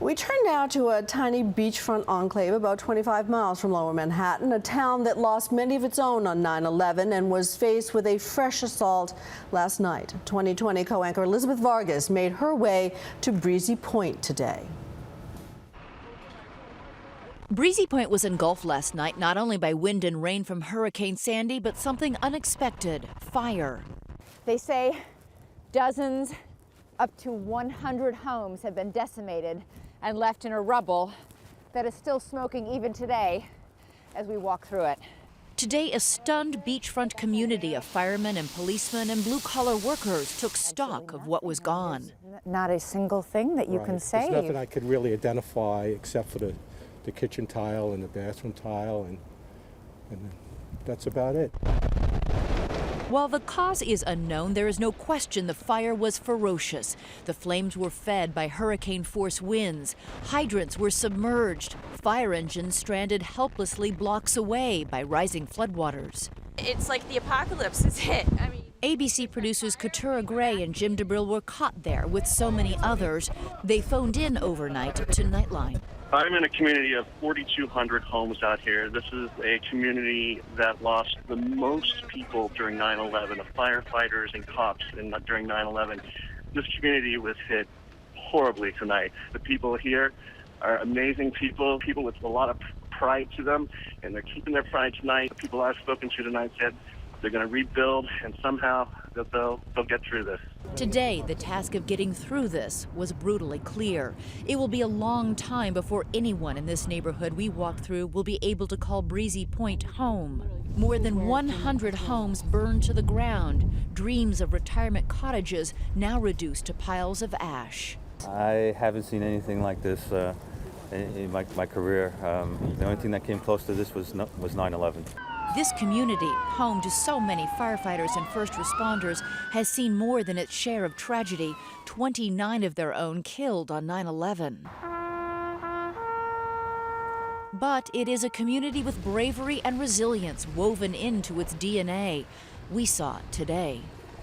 We turn now to a tiny beachfront enclave about 25 miles from Lower Manhattan, a town that lost many of its own on 9/11 and was faced with a fresh assault last night. 2020 co-anchor Elizabeth Vargas made her way to Breezy Point today. Breezy Point was engulfed last night not only by wind and rain from Hurricane Sandy, but something unexpected: fire. They say dozens, up to 100 homes have been decimated and left in a rubble that is still smoking even today as we walk through it. Today, a stunned beachfront community of firemen and policemen and blue-collar workers took stock of what was gone. Not a single thing that you can save. There's nothing I could really identify except for the kitchen tile and the bathroom tile, and that's about it. While the cause is unknown, there is no question the fire was ferocious. The flames were fed by hurricane-force winds. Hydrants were submerged. Fire engines stranded helplessly blocks away by rising floodwaters. It's like the apocalypse is hit. ABC producers Katura Gray and Jim DeBril were caught there with so many others. They phoned in overnight to Nightline. I'm in a community of 4,200 homes out here. This is a community that lost the most people during 9/11, of firefighters and cops during 9/11. This community was hit horribly tonight. The people here are amazing people with a lot of pride to them, and they're keeping their pride tonight. The people I've spoken to tonight said they're going to rebuild, and somehow they'll get through this. Today, the task of getting through this was brutally clear. It will be a long time before anyone in this neighborhood we walk through will be able to call Breezy Point home. More than 100 homes burned to the ground. Dreams of retirement cottages now reduced to piles of ash. I haven't seen anything like this in my career. The only thing that came close to this was 9/11. This community, home to so many firefighters and first responders, has seen more than its share of tragedy. 29 of their own killed on 9/11. But it is a community with bravery and resilience woven into its DNA. We saw it today.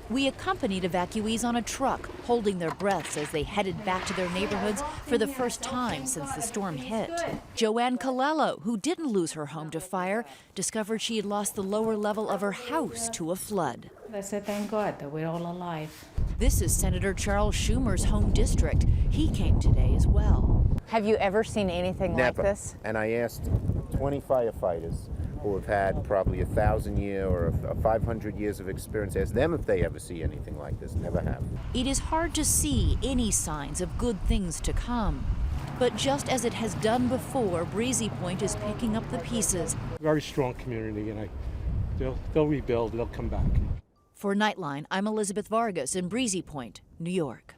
We accompanied evacuees on a truck, holding their breaths as they headed back to their neighborhoods for the first time since the storm hit. Joanne Colello, who didn't lose her home to fire, discovered she had lost the lower level of her house to a flood. I said, thank God that we're all alive. This is Senator Charles Schumer's home district. He came today as well. Have you ever seen anything Never. like this? And I asked 20 firefighters who have had probably 1,000 years or 500 years of experience, asked them if they ever see anything like this. Never have. It is hard to see any signs of good things to come. But just as it has done before, Breezy Point is picking up the pieces. Very strong community, and they'll rebuild, they'll come back. For Nightline, I'm Elizabeth Vargas in Breezy Point, New York.